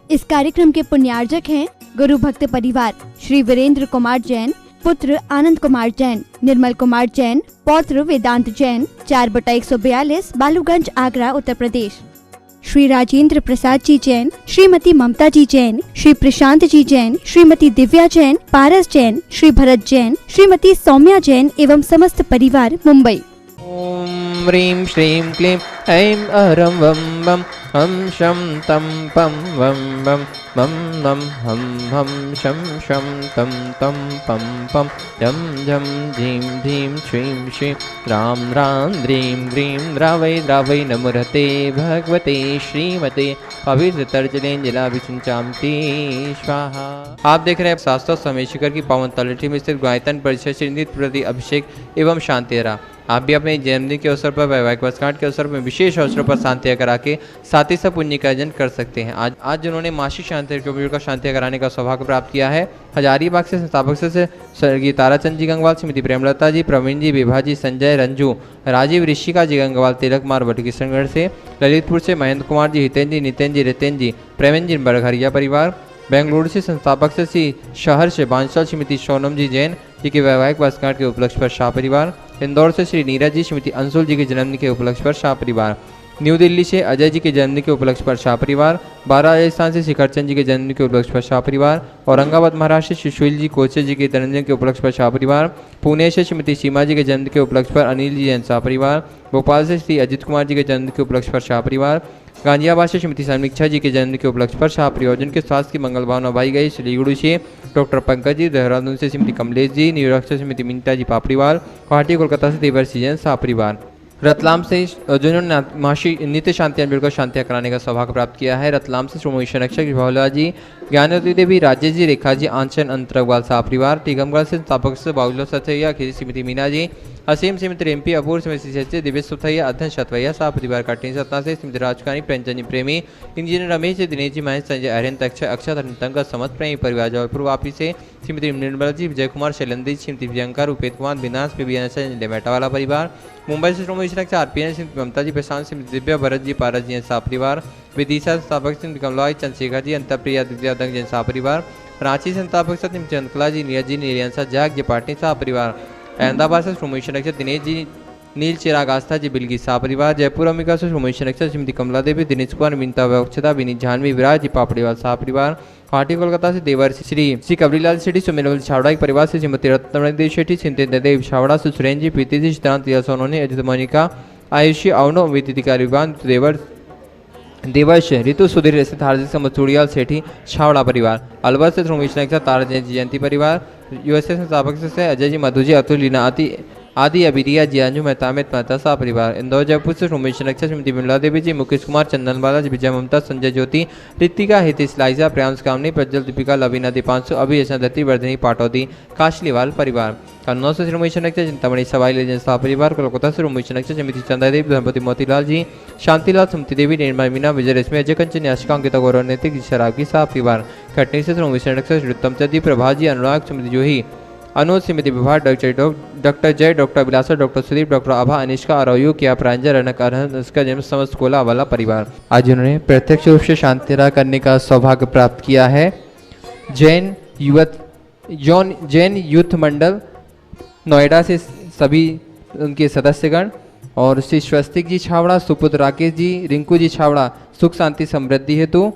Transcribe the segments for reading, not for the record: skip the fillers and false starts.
इस कार्यक्रम के पुण्यार्जक हैं गुरु भक्त परिवार श्री वीरेंद्र कुमार जैन, पुत्र आनंद कुमार जैन, निर्मल कुमार जैन, पौत्र वेदांत जैन, 4/142 बालूगंज, आगरा, उत्तर प्रदेश। श्री राजेंद्र प्रसाद जी जैन, श्रीमती ममता जी जैन, श्री प्रशांत जी जैन, श्रीमती दिव्या जैन, पारस जैन, श्री भरत जैन, श्रीमती सौम्या जैन एवं समस्त परिवार, मुंबई। ओम ह्रीं श्रीं क्लीं ऐं अरं वं वं हम शं तं पं वं वं मं नं हं हं शं शं तं तं पं पं झं झं झीं धीं श्रीं श्रीं रां रां द्रीं ग्रीं द्रावै द्रावै नमोरते भगवते श्रीमते पवित्रतर्जलेंजलाभिषिंचामति स्वाहा। आप देख रहे हैं शास्त्रों समेशिकर की पावन तलहटी में स्थित गायतन परिषद श्री नित्य प्रति अभिषेक एवं शांतिरा। आप भी अपने जन्मदिन के अवसर पर, वैवाहिक वर्षगांठ के अवसर पर, विशेष अवसरों पर शांति करा के साथ ही सब पुण्य का अर्जन कर सकते हैं। आज जिन्होंने मासिक शांति का शांति कराने का सौभाग्य प्राप्त किया है, हजारीबाग से संस्थापक से स्वर्गीय ताराचंद जी गंगवाल, श्रीमती प्रेमलता जी, प्रवीण जी, विभा जी, संजय, रंजू, राजीव, ऋषिका जी गंगवाल, तिलक मार बटकिशनगढ़ से, ललितपुर से महेंद्र कुमार जी, हितेन जी, नितिन जी, रितेन जी, प्रेमन जी, बरघरिया परिवार, बेंगलुरु से संस्थापक से श्री शहर से बांसवाल श्रीमती सोनम जी जैन जी के वैवाहिक वर्षगांठ के उपलक्ष्य पर शाह परिवार, इंदौर से श्री नीरज जी श्रीमती अंशुल जी के जन्मदिन के उपलक्ष्य पर शाह परिवार, न्यू दिल्ली से अजय जी के जन्मदिन के उपलक्ष्य पर शाह परिवार, बारह राजस्थान से शिखर चंद जी के जन्मदिन के उपलक्ष्य पर शाह परिवार, औरंगाबाद महाराष्ट्र से सुशील जी कोचे जी के जन्मदिन के उपलक्ष्य पर शाह परिवार, पुणे से श्रीमती सीमा जी के जन्मदिन के उपलक्ष्य पर अनिल जी जैन शाह परिवार, भोपाल से श्री अजित कुमार जी के जन्मदिन के उपलक्ष्य पर शाह परिवार, गाजियाबाद से श्रीमती समीक्षा जी के जन्मदिन के उपलक्ष्य पर शाह परिवार, जिनके स्वास्थ्य की मंगल भावना भाई गई। सिलीगुड़ी से डॉक्टर पंकज जी, देहरादून से श्रीमती कमलेश जी, न्यूयॉर्क से श्रीमती मिंता जी पापड़ीवाल, गुवाहाटी कोलकाता से देवर्षि जैन शाह परिवार, रतलाम से जिन्होंने मासी नित्य शांति मिलकर शांतियाँ कराने का सौभाग्य प्राप्त किया है, रतलाम से श्रोमणी संरक्षक भावला जी, ज्ञानवती देवी, राजेश जी, रेखा जी, आंचन अंतरगवाल शाह परिवार, टीकमगढ़ से संस्थापक से बाबूला सथैया, खीरी श्रीमती मीना जी, असीम श्रीमती रेम्पी, अपूर्व श्रीमती सच्चे, दिव्य सुथैया, अध्ययन शतवैया शाह परिवार, कटनी सतना से श्रीमती राजकानी, प्रेमचंद प्रेमी, इंजीनियर रमेश जी, दिनेश जी, महेश, संजय, अरिहंत, अक्षय, अक्षत, तंग समस्त प्रेमी परिवार, जबलपुर वापी से श्रीमती निर्मला जी, विजय कुमार, शैलेंद्र, श्रीमती प्रियंका, रूपेश कुमार, बिनास बेटा वाला परिवार, मुंबई से श्रोमणी संरक्षक आरपीएन, श्रीमती ममता जी, प्रशांत, श्रीमती दिव्या, भरत जी, पारस जी शाह परिवार, विदिशा संस्थापक श्रीमती कमला, चंद्रशेखर जी, अंतरप्रिया, दिव्या दंग जैन शाह परिवार, रांची संस्थापक श्रीमती चंद्रकला जी, नीरज जी, नीलियांसा जाग जी, पाटनी शाह परिवार, अहमदाबाद से श्रोमणी संरक्षक दिनेश जी, नील चिराग आस्था जी, बिल्गी शाह परिवार, जयपुर अम्बिका से श्रोमणी संरक्षक श्रीमती कमला देवी, दिनेश कुमार, मिंता वक्षता, विनीत जानवी, विराज जी पापड़ीवाल शाह परिवार, गुवाहाटी कोलकाता से देवर श्री कबरीलाल शेट्टी, सुमेरवल छावड़ा के परिवार से श्रीमती रत्नदेव शेट्टी, सिंतेन्द्र देव छावड़ा से सुरेंद्र जी, प्रीति जी, सिद्धांत सोनोनी, अजित मोनिका, आयुषी अवनो, विदितिका रिवान, देवर्ष ऋतु सुधीर स्थित हार्दिक समचूड़ियाल सेठी छावड़ा परिवार, अलवर से श्रोमणी संरक्षक तारा जयंती परिवार, यूएसए संस्थापक से अजय जी, मधु जी, अतुल, लीना आदि अबिरिया जी, अंजू मेहता मेहता शाह परिवार, इंदौर जयपुर से श्रोमणी संरक्षक श्रीमती विमला देवी जी, मुकेश कुमार, चंदन बाला जी, विजय ममता, संजय ज्योति, ऋतिका, हितेश, लाइजा, प्रियांश कामनी, प्रज्वल, दीपिका, लवीना, दीपांशु, अभि, दत्ती, वर्धनी, पाटौदी, काशलीवाल परिवार, कन्नौज से श्रोमणी संरक्षक चिंतामणि सवाई लेजन शाह परिवार, कोलकाता से श्रोमणी संरक्षक श्रीमती चंदा देवी, धनपति मोतीलाल जी, शांतिलाल, सुमति देवी, निर्मल मीना, विजय रश्मि, अजय कंचन, याशिका, अंकिता, गौरव, नैतिक, शराब की शाह परिवार, कटनी से श्रोमणी संरक्षक श्री उत्तम चंद जी, प्रभा जी, अनुराग, सुमति जूही, अनुज, श्रीमती विभा, डॉक्टर जय, डॉक्टर विलासा, डॉक्टर सुदीप, डॉक्टर आभा, अनिष्का, अरयू, किया, प्रांजल, रनक, अरहन, उसका जन्म समस्त कोला वाला परिवार। आज उन्होंने प्रत्यक्ष रूप से शांतिरा करने का सौभाग्य प्राप्त किया है। जैन यूथ मंडल नोएडा से सभी उनके सदस्यगण और श्री स्वस्तिक जी छावड़ा, सुपुत्र राकेश जी, रिंकू जी छावड़ा, सुख शांति समृद्धि हेतु,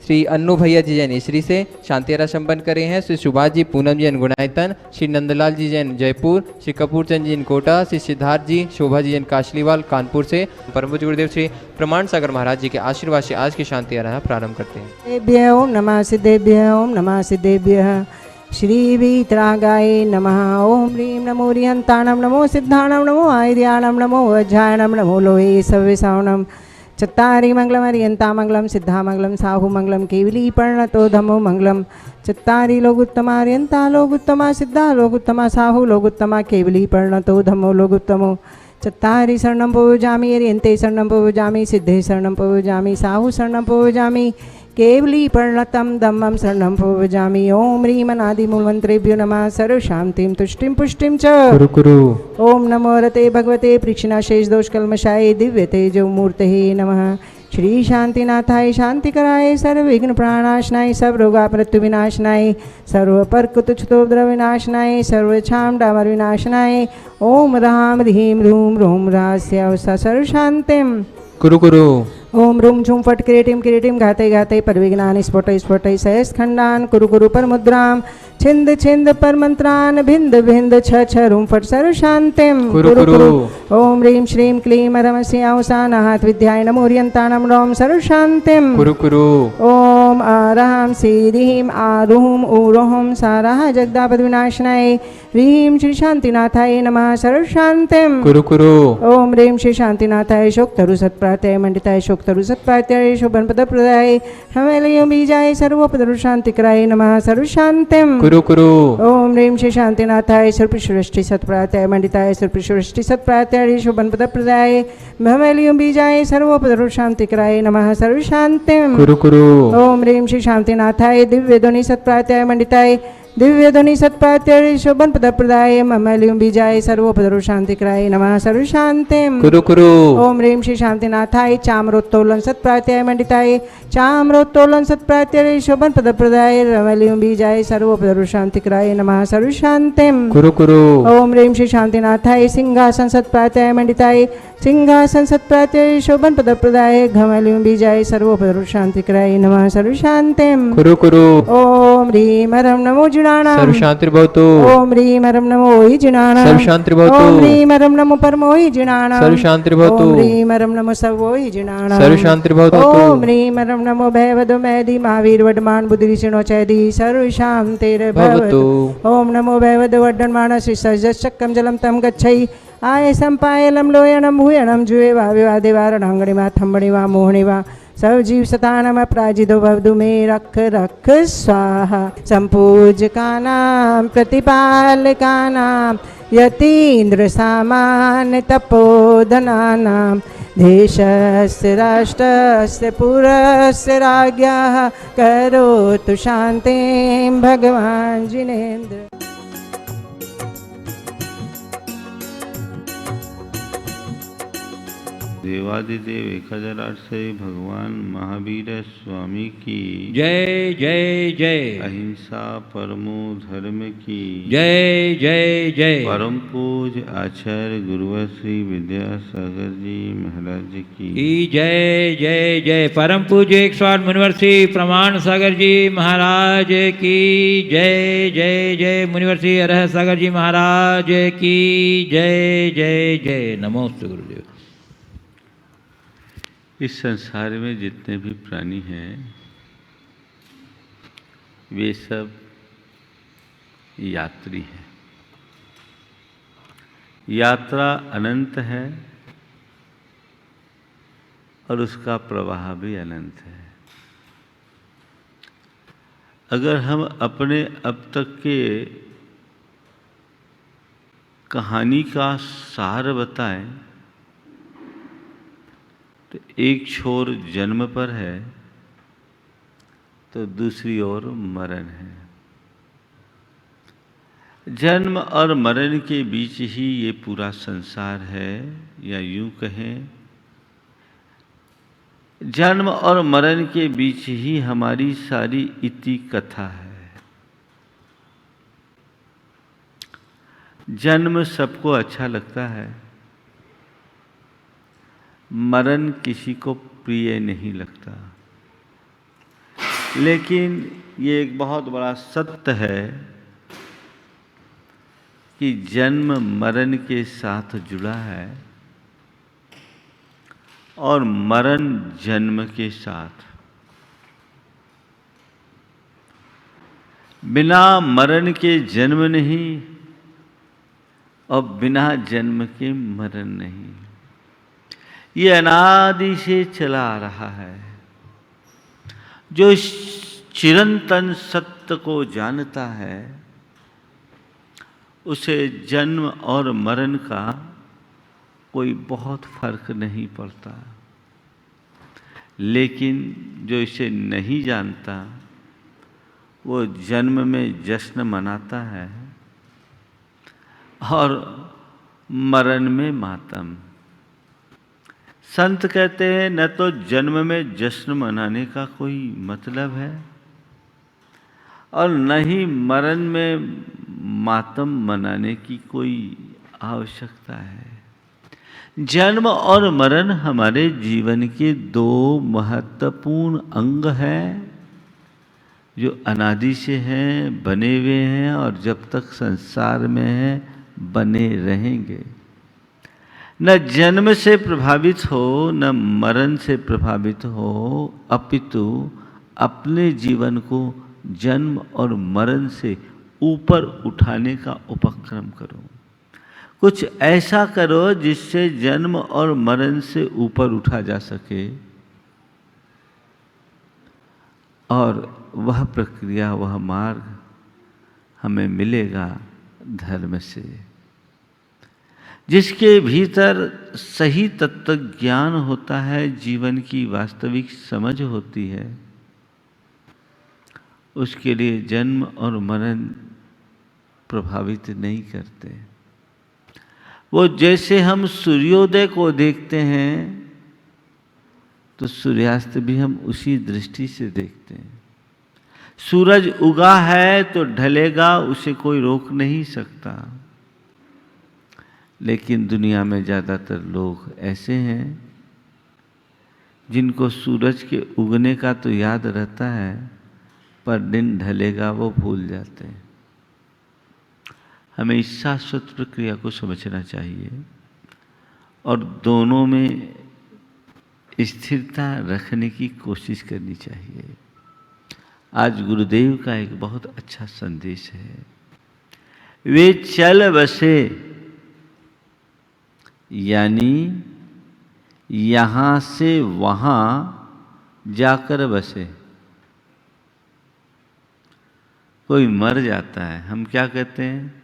श्री अन्नू भैया जी जैन इसरी से शांतिरा संपन्न करे हैं, श्री सुभाष जी, पूनम जी गुणायतन, श्री नंदलाल जी जैन जयपुर, श्री कपूर चंद जी कोटा, श्री सिद्धार्थ जी, शोभा जी जैन काशलीवाल कानपुर से। परम पूज्य गुरुदेव श्री प्रमाण सागर महाराज जी के आशीर्वाद से आज की शांति आराधना प्रारंभ करते हैं। ओम नमः सिद्धेभ्यः, ओम नमः सिद्धेभ्यः, श्री वीतरागाय नमः। ओम ह्रीं नमो रिहंताणं, नमो सिद्धाणं, नमो आयुर्याणं, नमो वज्रायणं, नमो लोहे सव्यसावणं, चत्तारि मंगलम हरियंता मंगलम, सिद्धा मंगलम, साहु मंगलम, केवली पर्णतो धमो मंगलम, चत्तारि लोगुत्तमा हरियंता लोगुत्तमा, सिद्धा लोगुत्तमा, साहु लोगुत्तमा, केवली पर्णतो धमो लोगुत्तमो, चत्तारि शरणं पवजामि, हरियंते शरणं पवजामि, सिद्धे शरणं पवजामि, साहु शरणं पवजामि, केवली पर्णतम धम्मं शरणं पवजामि। ओम ह्रीं अनादिमूलमन्त्रेभ्यो नमः। सर्वशान्तिं तुष्टिं पुष्टिं च कुरु कुरु। ओम नमो रते भगवते पृक्षिणाशेष दोषकल्मषाय दिव्य तेजो मूर्तये नमः। श्री शांतिनाथाय शांतिकराय सर्वविघ्न प्राणाशनाय सर्वरोगा मृत्यु विनाशनाय सर्वपर्कुतुच्छतोद्र विनाशनाय सर्वछाम डामर विनाशनाय ओम राम ह्रीं रूम रोम रास्याव सर्वशांतिम कुरु कुरु ओम रूम झूम फट किरीटिम घाते घाते परविघ्नानि स्फोटय स्फोटय सहस्खंडान कुरु कुरु पर मुद्राम छिंद छिंद पर मंत्रान भिंद भिंद छ छ रूम फट सर्व शांतिम कुरु कुरु ओम ह्रीं श्रीं क्लीं रमस्यावसानात् विद्याय नमो ओरियंताणं रोम सर्व शांतिम कुरु कुरु ओम आराम सीरीम आरूम ऊरोहम साराह जगदापद विनाशनाय ह्रीं श्री शांतिनाथाय नमः सर्व शांतिम कुरु कुरु ओम ह्रीं श्री शांतिनाथाय शोक्तरु सत्प्रातय मंडिताय शोक्तरु सत्प्रातय शोभन पद प्रदाय हमेलयो बीजाय सर्वोपदरु शांतिकराय नमः सर्व शांतिम कुरु कुरु ओम ह्रीं श्री शांतिनाथाय सर्वपृष्ठि सत्प्रातय मंडिताय सर्वपृष्ठि सत्प्रातय शोभन पद प्रदाय हमेलयो बीजाय सर्वोपदरु शांतिकराय नमः सर्व शांतिम कुरु कुरु ओम ह्रीं श्री शांतिनाथाय दिव्य ध्वनि सत्प्रातय मंडिताय दिव्य ध्वनि सत्प्रातय शोभन पद प्रदाय ममलियं बीजाय सर्वोपदरु शांतिकराय नमः सर्व शांतिम कुरु कुरु ओम ह्रीं श्री शांतिनाथाय चाम्रोत्तोलन सत्प्रातय मंडिताय चाम्रोत्तोलन सत्प्रातय शोभन पद प्रदाय ममलियं बीजाय सर्वोपदरु शांतिकराय नमः सर्व शांतिम कुरु कुरु ओम ह्रीं श्री शांतिनाथाय सिंहासन सत्प्रातय मंडिताय सिंहासन सत्प्रातय शोभन पद प्रदाय घमलियं बीजाय सर्वोपदरु शांतिकराय नमः सर्व शांतिम कुरु कुरु ओम ह्रीं हरं नमो जिनानां सर्व शांतिर्भवतु ओम ह्रीं हरं नमो हि जिनानां सर्व शांतिर्भवतु ओम ह्रीं हरं नमो परमो हि जिनानां सर्व शांतिर्भवतु ओम ह्रीं हरं नमो सर्वो हि जिनानां सर्व शांतिर्भवतु ओम ह्रीं हरं नमो भयवदो मैदि महावीर वडमान बुद्धिषिणो चैदि सर्व शांतिर्भवतु ओम नमो भयवदो वड्डन्मान श्री सजशक्कं जलं तं गच्छै आय संपायलं लोयनं भूयनं जुये वा विवादे वा रणंगणि वा थंबणि वा मोहणि वा सब जीव सतानम अपराजितो भवतु मे रख रख स्वाहा संपूजकानां प्रतिपालकानां यतीन्द्र सामान्य तपोधनानां देशस्य राष्ट्रस्य पुरस्य राज्ञः करोतु शान्तिं भगवान् जिनेन्द्र। देवादिदेव 1008 से भगवान महावीर स्वामी की जय जय जय। अहिंसा परमो धर्म की जय जय जय। परम पूज आचार्य गुरुवर श्री विद्यासागर जी महाराज की जय जय जय। परम पूज्य 108 मुनिवर श्री प्रमाण सागर जी महाराज की जय जय जय। मुनिवर श्री अरह सागर जी महाराज की जय जय जय। नमोस्तु गुरुदेव। इस संसार में जितने भी प्राणी हैं वे सब यात्री हैं। यात्रा अनंत है और उसका प्रवाह भी अनंत है। अगर हम अपने अब तक के कहानी का सार बताएं तो एक छोर जन्म पर है तो दूसरी ओर मरण है। जन्म और मरण के बीच ही ये पूरा संसार है, या यूं कहें जन्म और मरण के बीच ही हमारी सारी इति कथा है। जन्म सबको अच्छा लगता है, मरण किसी को प्रिय नहीं लगता। लेकिन ये एक बहुत बड़ा सत्य है कि जन्म मरण के साथ जुड़ा है और मरण जन्म के साथ। बिना मरण के जन्म नहीं और बिना जन्म के मरण नहीं। ये अनादि से चला आ रहा है। जो चिरंतन सत्य को जानता है उसे जन्म और मरण का कोई बहुत फर्क नहीं पड़ता। लेकिन जो इसे नहीं जानता वो जन्म में जश्न मनाता है और मरण में मातम। संत कहते हैं न तो जन्म में जश्न मनाने का कोई मतलब है और न ही मरण में मातम मनाने की कोई आवश्यकता है। जन्म और मरण हमारे जीवन के दो महत्वपूर्ण अंग हैं जो अनादि से हैं, बने हुए हैं और जब तक संसार में हैं बने रहेंगे। न जन्म से प्रभावित हो न मरण से प्रभावित हो, अपितु अपने जीवन को जन्म और मरण से ऊपर उठाने का उपक्रम करो। कुछ ऐसा करो जिससे जन्म और मरण से ऊपर उठा जा सके और वह प्रक्रिया, वह मार्ग हमें मिलेगा धर्म से, जिसके भीतर सही तत्व ज्ञान होता है, जीवन की वास्तविक समझ होती है। उसके लिए जन्म और मरण प्रभावित नहीं करते। वो जैसे हम सूर्योदय को देखते हैं तो सूर्यास्त भी हम उसी दृष्टि से देखते हैं। सूरज उगा है तो ढलेगा, उसे कोई रोक नहीं सकता। लेकिन दुनिया में ज़्यादातर लोग ऐसे हैं जिनको सूरज के उगने का तो याद रहता है पर दिन ढलेगा वो भूल जाते हैं। हमें इस शाश्वत प्रक्रिया को समझना चाहिए और दोनों में स्थिरता रखने की कोशिश करनी चाहिए। आज गुरुदेव का एक बहुत अच्छा संदेश है। वे चल बसे, यानी यहाँ से वहाँ जाकर बसे। कोई मर जाता है, हम क्या कहते हैं?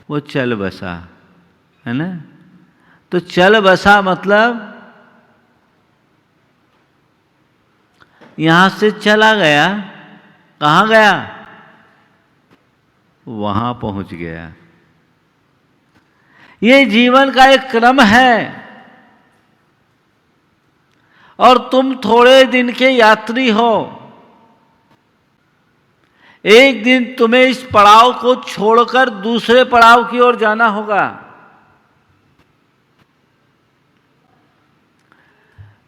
वो चल बसा, है ना? तो चल बसा मतलब यहाँ से चला गया, कहाँ गया? वहाँ पहुँच गया। ये जीवन का एक क्रम है और तुम थोड़े दिन के यात्री हो। एक दिन तुम्हें इस पड़ाव को छोड़कर दूसरे पड़ाव की ओर जाना होगा।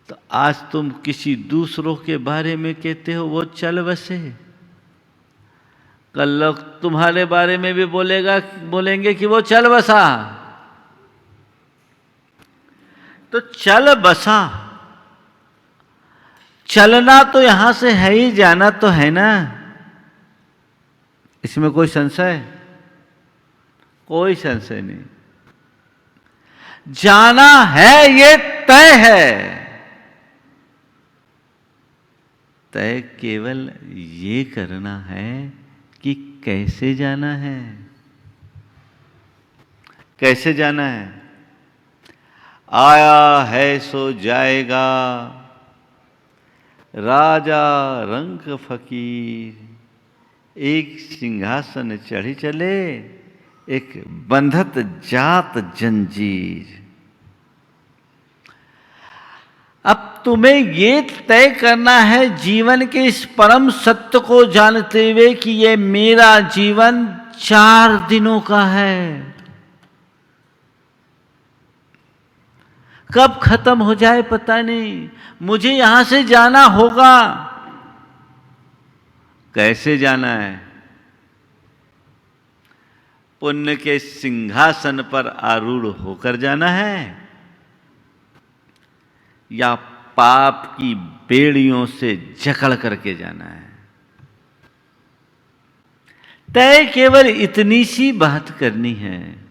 तो आज तुम किसी दूसरों के बारे में कहते हो वो चल बसे, कल लोग तुम्हारे बारे में भी बोलेंगे कि वो चल बसा। तो चल बसा, चलना तो यहां से है ही, जाना तो है ना। इसमें कोई संशय? कोई संशय नहीं। जाना है, ये तय है। तय केवल ये करना है कि कैसे जाना है। कैसे जाना है? आया है सो जाएगा, राजा रंक फकीर। एक सिंहासन चढ़ी चले, एक बंधत जात जंजीर। अब तुम्हें ये तय करना है जीवन के इस परम सत्य को जानते हुए कि ये मेरा जीवन 4 दिनों का है। कब खत्म हो जाए पता नहीं, मुझे यहां से जाना होगा। कैसे जाना है? पुण्य के सिंहासन पर आरूढ़ होकर जाना है या पाप की बेड़ियों से जकड़ करके जाना है? तय केवल इतनी सी बात करनी है।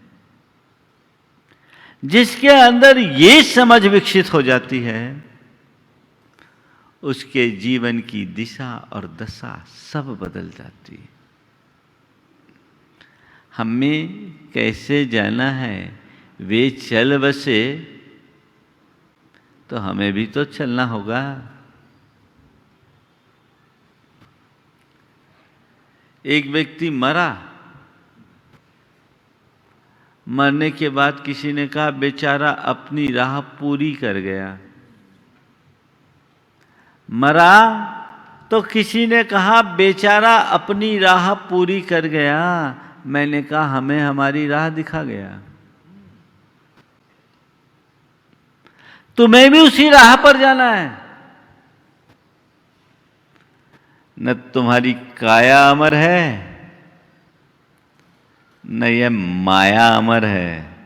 जिसके अंदर ये समझ विकसित हो जाती है, उसके जीवन की दिशा और दशा सब बदल जाती है। हमें कैसे जाना है? वे चल बसे तो हमें भी तो चलना होगा। एक व्यक्ति मरा, मरने के बाद किसी ने कहा बेचारा अपनी राह पूरी कर गया। मरा तो किसी ने कहा बेचारा अपनी राह पूरी कर गया। मैंने कहा हमें हमारी राह दिखा गया। तुम्हें भी उसी राह पर जाना है। न तुम्हारी काया अमर है, न यह माया अमर है।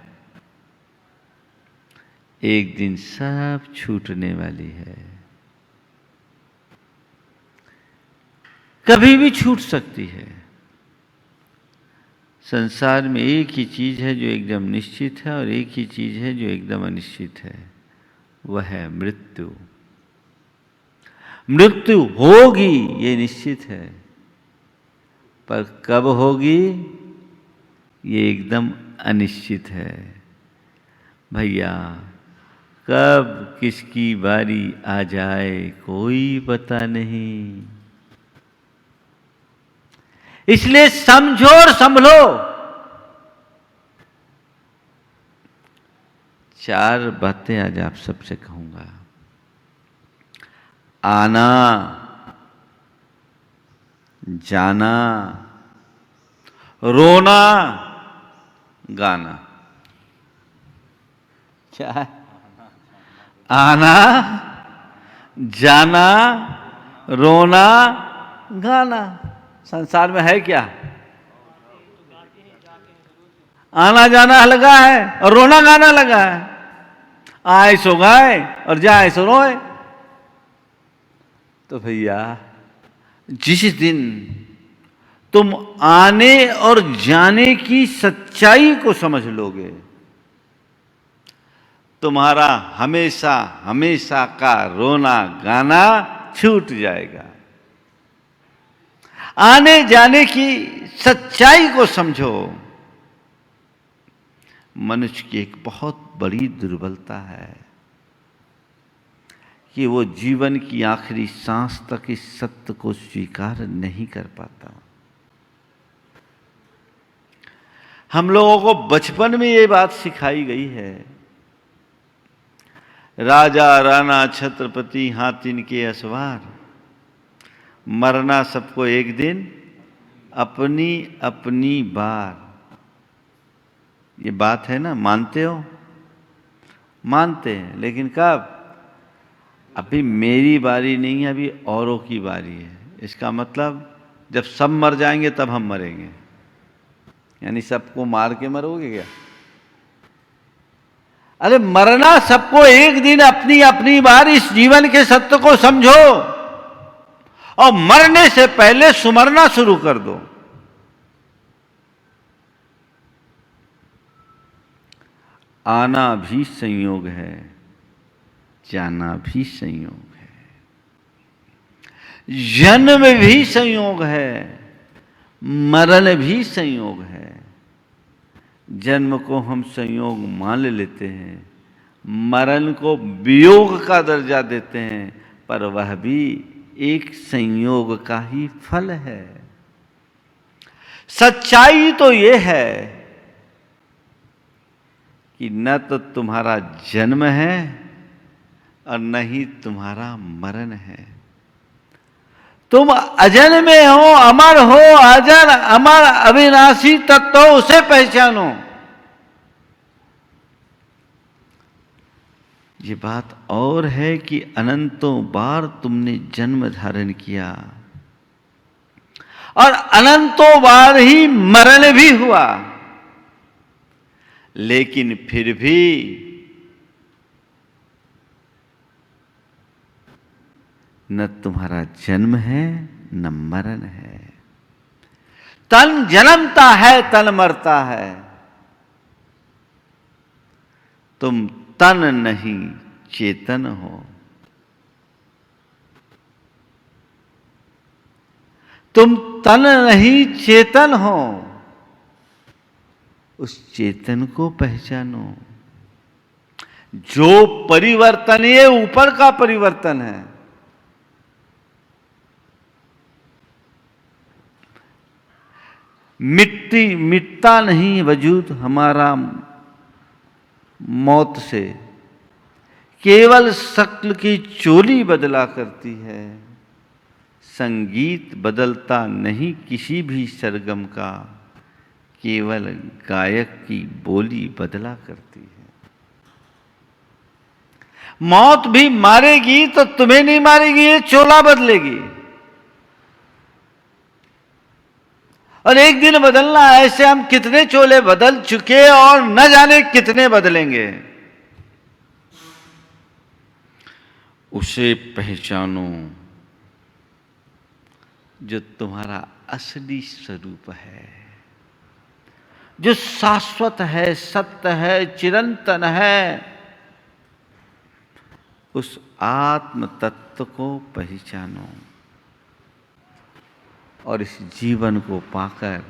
एक दिन सब छूटने वाली है, कभी भी छूट सकती है। संसार में एक ही चीज है जो एकदम निश्चित है और एक ही चीज है जो एकदम अनिश्चित है, वह है मृत्यु। मृत्यु होगी ये निश्चित है, पर कब होगी ये एकदम अनिश्चित है। भैया कब किसकी बारी आ जाए कोई पता नहीं। इसलिए समझो और संभलो। 4 बातें आज आप सबसे कहूंगा। आना, जाना, रोना, गाना। क्या है? आना, जाना, रोना, गाना। संसार में है क्या? आना जाना लगा है और रोना गाना लगा है। आए सो गाए और जाए सो रोए। तो भैया जिस दिन तुम आने और जाने की सच्चाई को समझ लोगे, तुम्हारा हमेशा हमेशा का रोना गाना छूट जाएगा। आने जाने की सच्चाई को समझो। मनुष्य की एक बहुत बड़ी दुर्बलता है कि वो जीवन की आखिरी सांस तक इस सत्य को स्वीकार नहीं कर पाता। हम लोगों को बचपन में ये बात सिखाई गई है, राजा राणा छत्रपति हाथिन के असवार, मरना सबको एक दिन अपनी अपनी बार। ये बात है ना, मानते हो? मानते हैं, लेकिन कब? अभी मेरी बारी नहीं है, अभी औरों की बारी है। इसका मतलब जब सब मर जाएंगे तब हम मरेंगे। यानी सबको मार के मरोगे क्या? अरे मरना सबको एक दिन अपनी अपनी बार। इस जीवन के सत्य को समझो और मरने से पहले सुमरना शुरू कर दो। आना भी संयोग है, जाना भी संयोग है, जन्म भी संयोग है, मरण भी संयोग है। जन्म को हम संयोग मान लेते हैं, मरण को वियोग का दर्जा देते हैं, पर वह भी एक संयोग का ही फल है। सच्चाई तो ये है कि न तो तुम्हारा जन्म है और न ही तुम्हारा मरण है। तुम अजन्मे हो, अमर हो, अजर अमर अविनाशी तत्व, उसे पहचानो। ये बात और है कि अनंतों बार तुमने जन्म धारण किया और अनंतों बार ही मरण भी हुआ, लेकिन फिर भी न तुम्हारा जन्म है न मरण है। तन जन्मता है, तन मरता है। तुम तन नहीं चेतन हो। तुम तन नहीं चेतन हो। उस चेतन को पहचानो जो परिवर्तन ये ऊपर का परिवर्तन है। मिटता नहीं वजूद हमारा मौत से, केवल शक्ल की चोली बदला करती है, संगीत बदलता नहीं किसी भी सरगम का, केवल गायक की बोली बदला करती है। मौत भी मारेगी तो तुम्हें नहीं मारेगी, ये चोला बदलेगी। और एक दिन बदलना, ऐसे हम कितने चोले बदल चुके और न जाने कितने बदलेंगे। उसे पहचानो जो तुम्हारा असली स्वरूप है, जो शाश्वत है, सत्य है, चिरंतन है। उस आत्म तत्व को पहचानो और इस जीवन को पाकर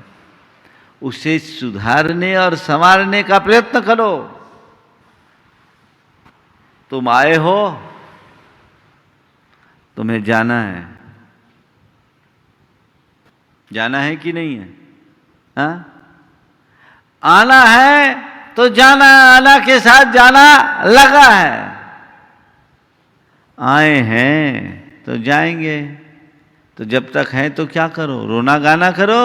उसे सुधारने और संवारने का प्रयत्न करो। तुम आए हो, तुम्हें जाना है। जाना है कि नहीं है? हाँ? आना है तो जाना, आना के साथ जाना लगा है। आए हैं तो जाएंगे। तो जब तक हैं तो क्या करो? रोना गाना करो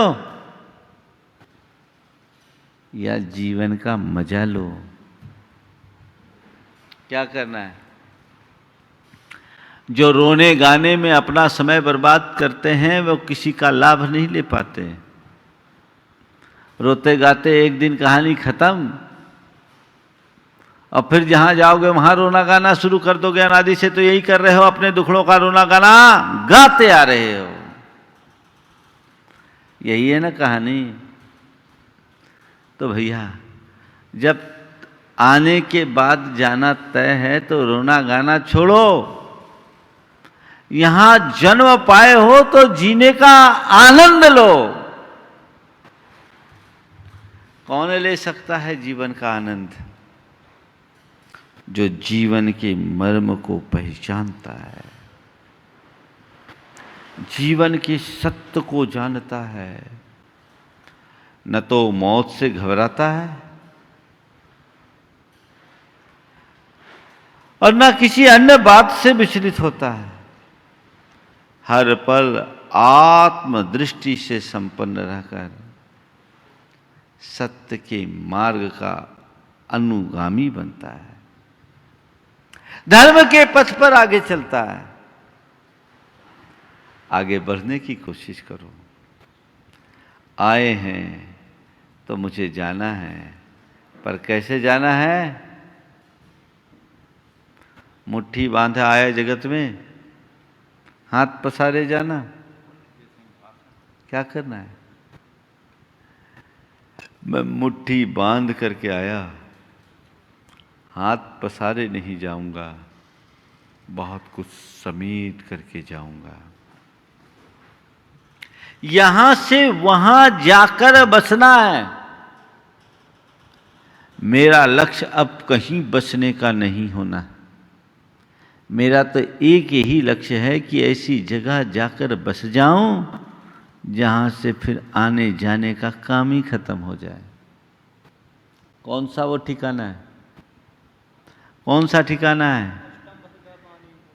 या जीवन का मजा लो? क्या करना है? जो रोने गाने में अपना समय बर्बाद करते हैं वो किसी का लाभ नहीं ले पाते। रोते गाते एक दिन कहानी खत्म, और फिर जहां जाओगे वहां रोना गाना शुरू कर दोगे। अनादि से तो यही कर रहे हो, अपने दुखड़ों का रोना गाना गाते आ रहे हो। यही है ना कहानी। तो भैया जब आने के बाद जाना तय है तो रोना गाना छोड़ो। यहां जन्म पाए हो तो जीने का आनंद लो। कौन ले सकता है जीवन का आनंद? जो जीवन के मर्म को पहचानता है, जीवन के सत्य को जानता है, न तो मौत से घबराता है और न किसी अन्य बात से विचलित होता है। हर पल आत्मदृष्टि से संपन्न रहकर सत्य के मार्ग का अनुगामी बनता है, धर्म के पथ पर आगे चलता है। आगे बढ़ने की कोशिश करो। आए हैं तो मुझे जाना है, पर कैसे जाना है? मुट्ठी बांधे आए जगत में, हाथ पसारे जाना। क्या करना है? मैं मुट्ठी बांध करके आया, हाथ पसारे नहीं जाऊंगा, बहुत कुछ समेट करके जाऊंगा। यहां से वहां जाकर बसना है। मेरा लक्ष्य अब कहीं बसने का नहीं होना। मेरा तो एक ही लक्ष्य है कि ऐसी जगह जाकर बस जाऊं जहां से फिर आने जाने का काम ही खत्म हो जाए। कौन सा वो ठिकाना है? कौन सा ठिकाना है?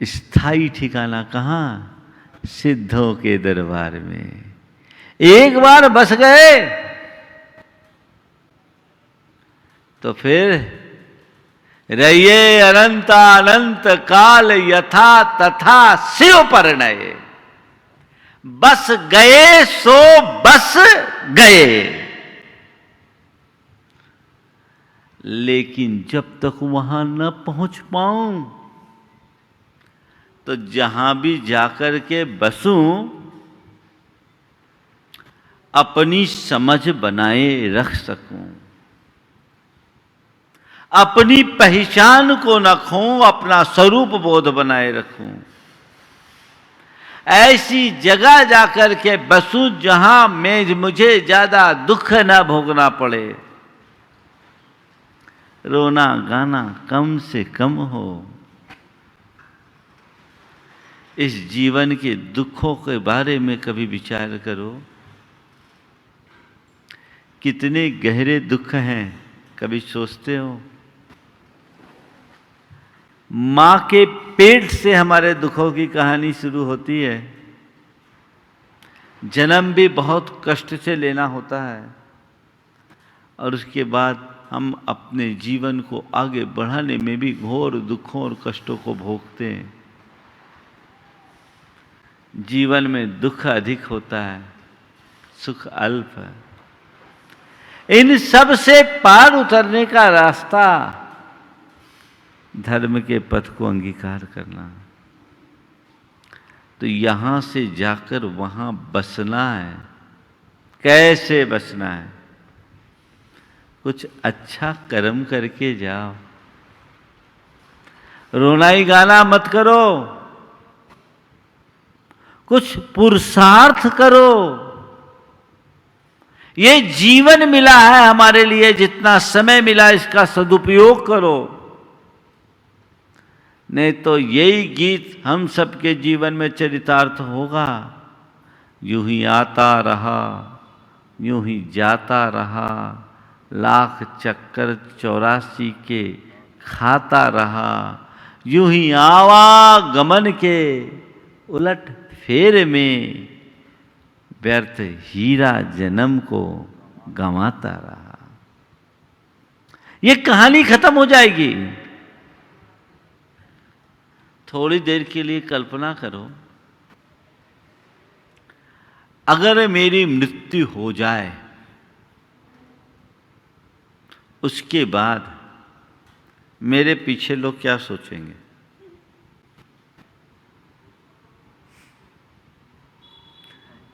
स्थायी ठिकाना। कहाँ? सिद्धों के दरबार में। एक बार बस गए तो फिर रहिए अनंत काल यथा तथा शिव परिणय। बस गए सो बस गए। लेकिन जब तक वहां न पहुंच पाऊं तो जहां भी जाकर के बसूं अपनी समझ बनाए रख सकूं, अपनी पहचान को न खोऊं, अपना स्वरूप बोध बनाए रखूं। ऐसी जगह जाकर के बसूं जहां मुझे ज्यादा दुख न भोगना पड़े, रोना गाना कम से कम हो। इस जीवन के दुखों के बारे में कभी विचार करो। कितने गहरे दुख हैं, कभी सोचते हो? माँ के पेट से हमारे दुखों की कहानी शुरू होती है। जन्म भी बहुत कष्ट से लेना होता है और उसके बाद हम अपने जीवन को आगे बढ़ाने में भी घोर दुखों और कष्टों को भोगते हैं। जीवन में दुख अधिक होता है, सुख अल्प है। इन सब से पार उतरने का रास्ता धर्म के पथ को अंगीकार करना। तो यहां से जाकर वहां बसना है। कैसे बसना है? कुछ अच्छा कर्म करके जाओ। रोनाई गाना मत करो, कुछ पुरुषार्थ करो। ये जीवन मिला है हमारे लिए, जितना समय मिला इसका सदुपयोग करो। नहीं तो यही गीत हम सबके जीवन में चरितार्थ होगा। यूं ही आता रहा, यूं ही जाता रहा, लाख चक्कर 84 के खाता रहा। यूं ही आवागमन के उलट फेर में व्यर्थ हीरा जन्म को गंवाता रहा। ये कहानी खत्म हो जाएगी। थोड़ी देर के लिए कल्पना करो, अगर मेरी मृत्यु हो जाए, उसके बाद मेरे पीछे लोग क्या सोचेंगे?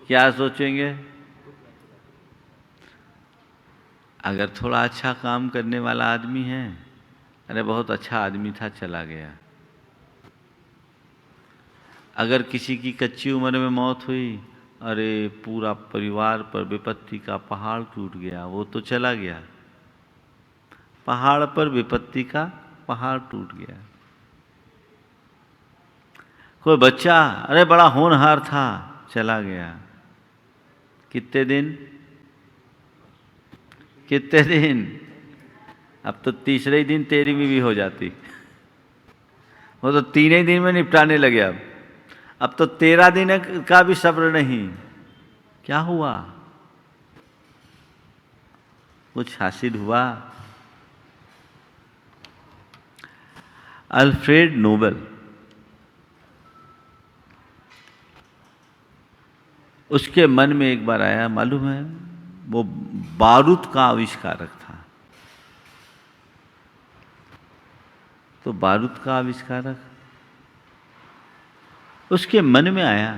क्या सोचेंगे? अगर थोड़ा अच्छा काम करने वाला आदमी है, अरे बहुत अच्छा आदमी था, चला गया। अगर किसी की कच्ची उम्र में मौत हुई, अरे पूरा परिवार पर विपत्ति का पहाड़ टूट गया, वो तो चला गया। पहाड़ पर विपत्ति का पहाड़ टूट गया। कोई बच्चा, अरे बड़ा होनहार था, चला गया। कितने दिन? कितने दिन? अब तो तीसरे ही दिन 13वीं भी हो जाती। वो तो 3 ही दिन में निपटाने लगे। अब तो 13 दिन का भी सब्र नहीं। क्या हुआ? कुछ हासिल हुआ? अल्फ्रेड नोबेल, उसके मन में एक बार आया, मालूम है, वो बारूद का आविष्कारक था। तो बारूद का आविष्कारक, उसके मन में आया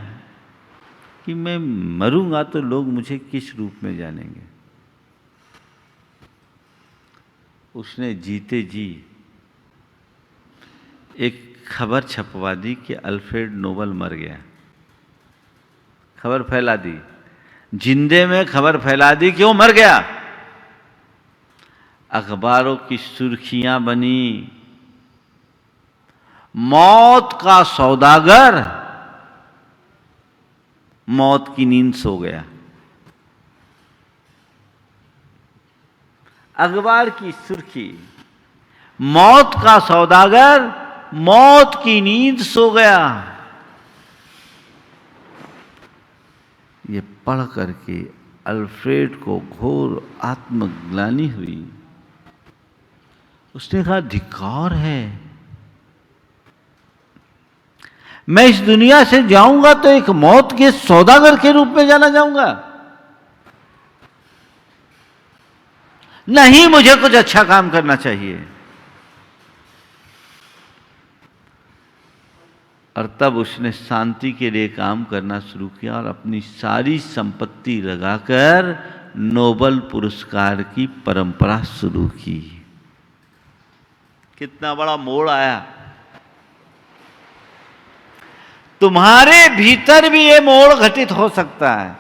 कि मैं मरूंगा तो लोग मुझे किस रूप में जानेंगे। उसने जीते जी एक खबर छपवा दी कि अल्फ्रेड नोबेल मर गया। खबर फैला दी, जिंदे में खबर फैला दी कि वो मर गया। अखबारों की सुर्खियां बनी, मौत का सौदागर मौत की नींद सो गया। अखबार की सुर्खी, मौत का सौदागर मौत की नींद सो गया। ये पढ़ करके अल्फ्रेड को घोर आत्मग्लानि हुई। उसने कहा, धिक्कार है, मैं इस दुनिया से जाऊंगा तो एक मौत के सौदागर के रूप में जाना जाऊंगा। नहीं, मुझे कुछ अच्छा काम करना चाहिए। और तब उसने शांति के लिए काम करना शुरू किया और अपनी सारी संपत्ति लगाकर नोबेल पुरस्कार की परंपरा शुरू की। कितना बड़ा मोड़ आया। तुम्हारे भीतर भी ये मोड़ घटित हो सकता है।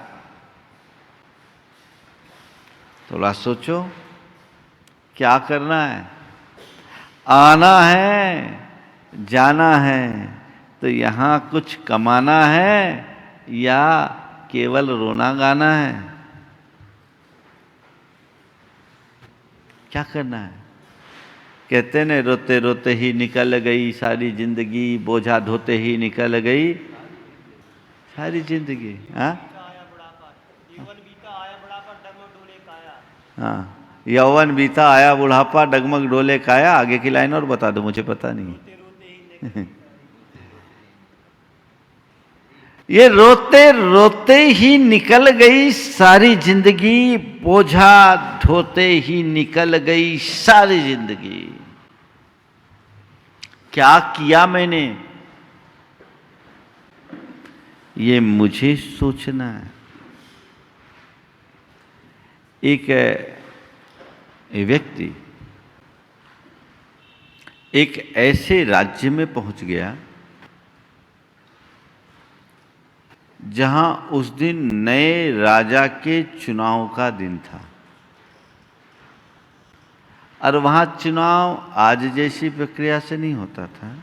थोड़ा सोचो, क्या करना है? आना है, जाना है, तो यहां कुछ कमाना है या केवल रोना गाना है? क्या करना है? कहते ने रोते रोते ही निकल गई सारी जिंदगी, बोझा ढोते ही निकल गई सारी जिंदगी। हाँ हाँ, यौवन बीता आया बुढ़ापा डगमग डोले काया। आगे की लाइन और बता दो, मुझे पता नहीं। ये रोते रोते ही निकल गई सारी जिंदगी, बोझा ढोते ही निकल गई सारी जिंदगी। क्या किया मैंने, ये मुझे सोचना है। एक व्यक्ति एक ऐसे राज्य में पहुंच गया जहां उस दिन नए राजा के चुनाव का दिन था, और वहां चुनाव आज जैसी प्रक्रिया से नहीं होता था।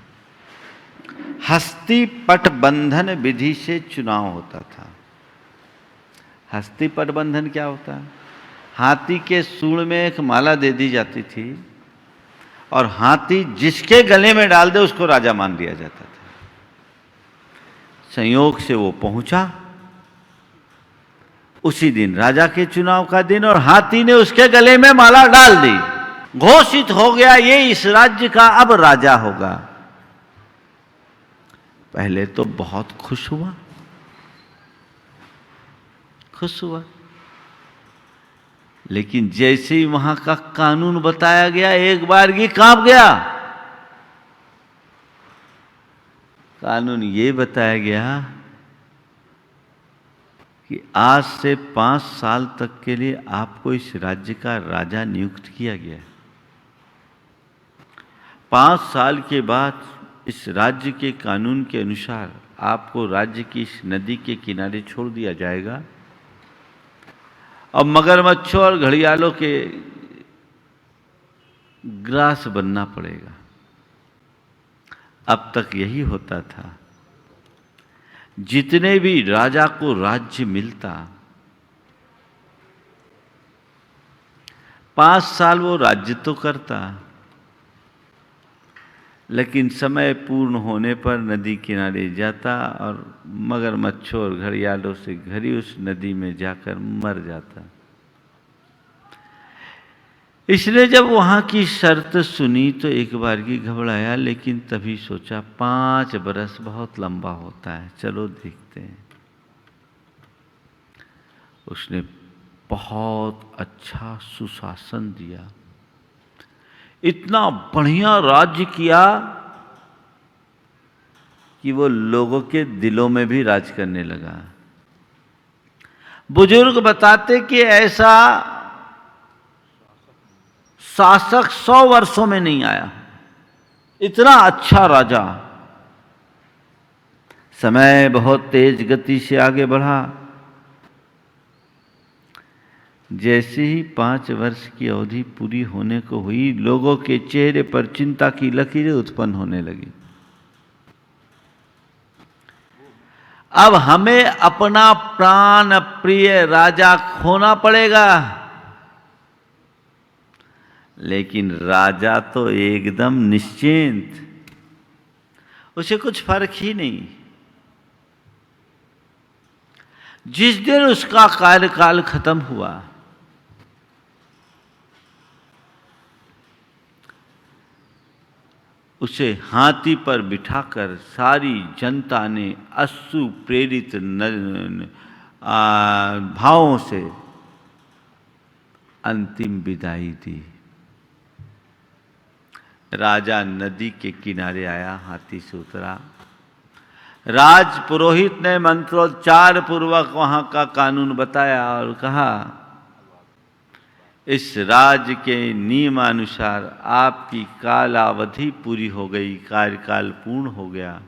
हस्ती पट बंधन विधि से चुनाव होता था। हस्ती पट बंधन क्या होता है? हाथी के सूंड में एक माला दे दी जाती थी और हाथी जिसके गले में डाल दे उसको राजा मान लिया जाता था। संयोग से वो पहुंचा उसी दिन, राजा के चुनाव का दिन, और हाथी ने उसके गले में माला डाल दी। घोषित हो गया ये इस राज्य का अब राजा होगा। पहले तो बहुत खुश हुआ, लेकिन जैसे ही वहां का कानून बताया गया एक बार ही कांप गया। कानून ये बताया गया कि आज से 5 साल तक के लिए आपको इस राज्य का राजा नियुक्त किया गया। 5 साल के बाद इस राज्य के कानून के अनुसार आपको राज्य की इस नदी के किनारे छोड़ दिया जाएगा और मगरमच्छों और घड़ियालों के ग्रास बनना पड़ेगा। अब तक यही होता था, जितने भी राजा को राज्य मिलता 5 साल वो राज्य तो करता, लेकिन समय पूर्ण होने पर नदी किनारे जाता और मगरमच्छों और घड़ियालों से घिरी उस नदी में जाकर मर जाता। इसने जब वहां की शर्त सुनी तो एक बार की घबराया, लेकिन तभी सोचा 5 बरस बहुत लंबा होता है, चलो देखते हैं। उसने बहुत अच्छा सुशासन दिया, इतना बढ़िया राज्य किया कि वो लोगों के दिलों में भी राज करने लगा। बुजुर्ग बताते कि ऐसा शासक 100 वर्षों में नहीं आया, इतना अच्छा राजा। समय बहुत तेज गति से आगे बढ़ा। जैसे ही 5 वर्ष की अवधि पूरी होने को हुई, लोगों के चेहरे पर चिंता की लकीरें उत्पन्न होने लगी। अब हमें अपना प्राण प्रिय राजा खोना पड़ेगा। लेकिन राजा तो एकदम निश्चिंत, उसे कुछ फर्क ही नहीं। जिस दिन उसका कार्यकाल खत्म हुआ, उसे हाथी पर बिठाकर सारी जनता ने अश्रु प्रेरित भावों से अंतिम विदाई दी। राजा नदी के किनारे आया, हाथी से उतरा। राज पुरोहित ने मंत्रोच्चार पूर्वक वहां का कानून बताया और कहा, इस राज्य के नियमानुसार आपकी कालावधि पूरी हो गई, कार्यकाल पूर्ण हो गया,